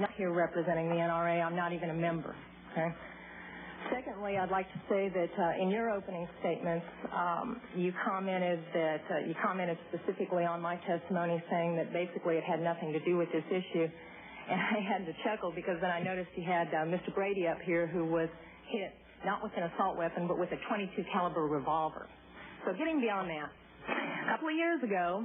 not here representing the NRA. I'm not even a member. Okay? Secondly, I'd like to say that in your opening statements, you commented specifically on my testimony, saying that basically it had nothing to do with this issue. And I had to chuckle because then I noticed you had Mr. Brady up here, who was hit not with an assault weapon but with a .22 caliber revolver. So getting beyond that, a couple of years ago,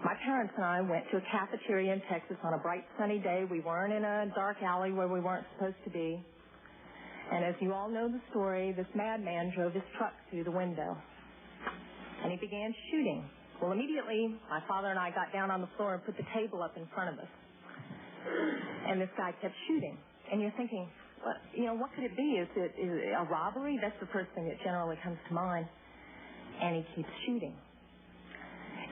my parents and I went to a cafeteria in Texas on a bright sunny day. We weren't in a dark alley where we weren't supposed to be. And as you all know the story, this madman drove his truck through the window. And he began shooting. Well, immediately, my father and I got down on the floor and put the table up in front of us. And this guy kept shooting. And you're thinking, well, what could it be? Is it a robbery? That's the first thing that generally comes to mind. And he keeps shooting.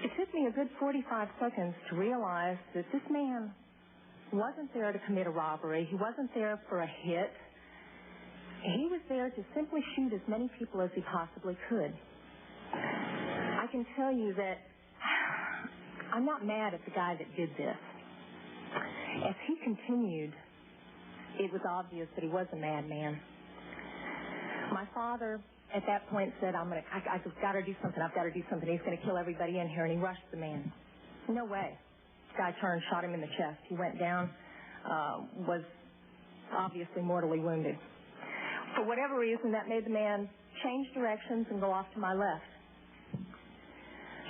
It took me a good 45 seconds to realize that this man wasn't there to commit a robbery. He wasn't there for a hit. He was there to simply shoot as many people as he possibly could. I can tell you that I'm not mad at the guy that did this. As he continued, it was obvious that he was a madman. My father, at that point, said, I've got to do something. I've got to do something. He's going to kill everybody in here, and he rushed the man. No way. The guy turned, shot him in the chest. He went down, was obviously mortally wounded. For whatever reason, that made the man change directions and go off to my left.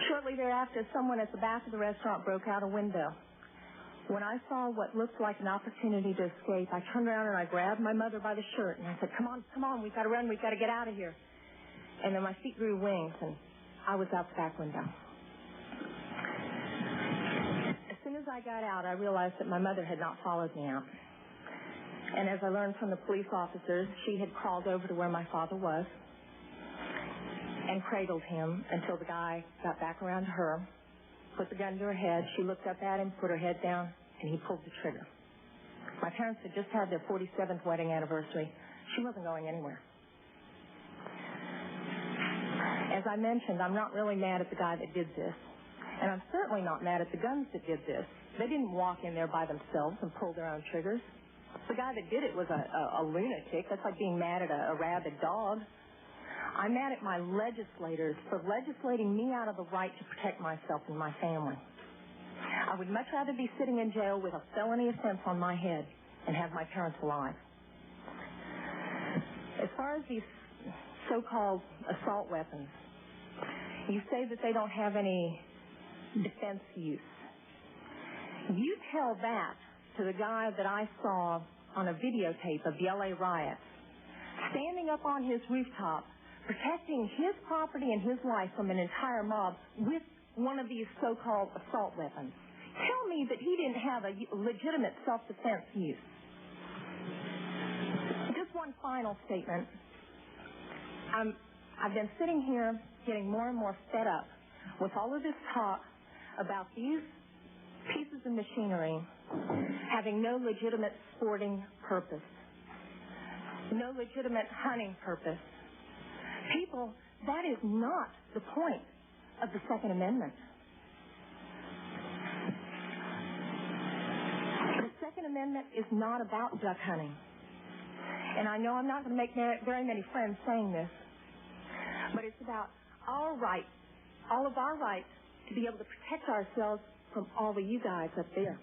Shortly thereafter, someone at the back of the restaurant broke out a window. When I saw what looked like an opportunity to escape, I turned around and I grabbed my mother by the shirt and I said, come on, we've got to run, we've got to get out of here. And then my feet grew wings and I was out the back window. As soon as I got out, I realized that my mother had not followed me out. And as I learned from the police officers, she had crawled over to where my father was and cradled him until the guy got back around to her, put the gun to her head. She looked up at him, put her head down, and he pulled the trigger. My parents had just had their 47th wedding anniversary. She wasn't going anywhere. As I mentioned, I'm not really mad at the guy that did this. And I'm certainly not mad at the guns that did this. They didn't walk in there by themselves and pull their own triggers. The guy that did it was a lunatic. That's like being mad at a rabid dog. I'm mad at my legislators for legislating me out of the right to protect myself and my family. I would much rather be sitting in jail with a felony offense on my head and have my parents alive. As far as these so-called assault weapons, you say that they don't have any defense use. You tell that to the guy that I saw on a videotape of the LA riots, standing up on his rooftop, protecting his property and his life from an entire mob with one of these so-called assault weapons. Tell me that he didn't have a legitimate self-defense use. Just one final statement. I've been sitting here getting more and more fed up with all of this talk about these pieces of machinery having no legitimate sporting purpose, no legitimate hunting purpose. People, that is not the point of the Second Amendment. The Second Amendment is not about duck hunting. And I know I'm not going to make very many friends saying this, but it's about our right, all of our rights to be able to protect ourselves from all of you guys up there.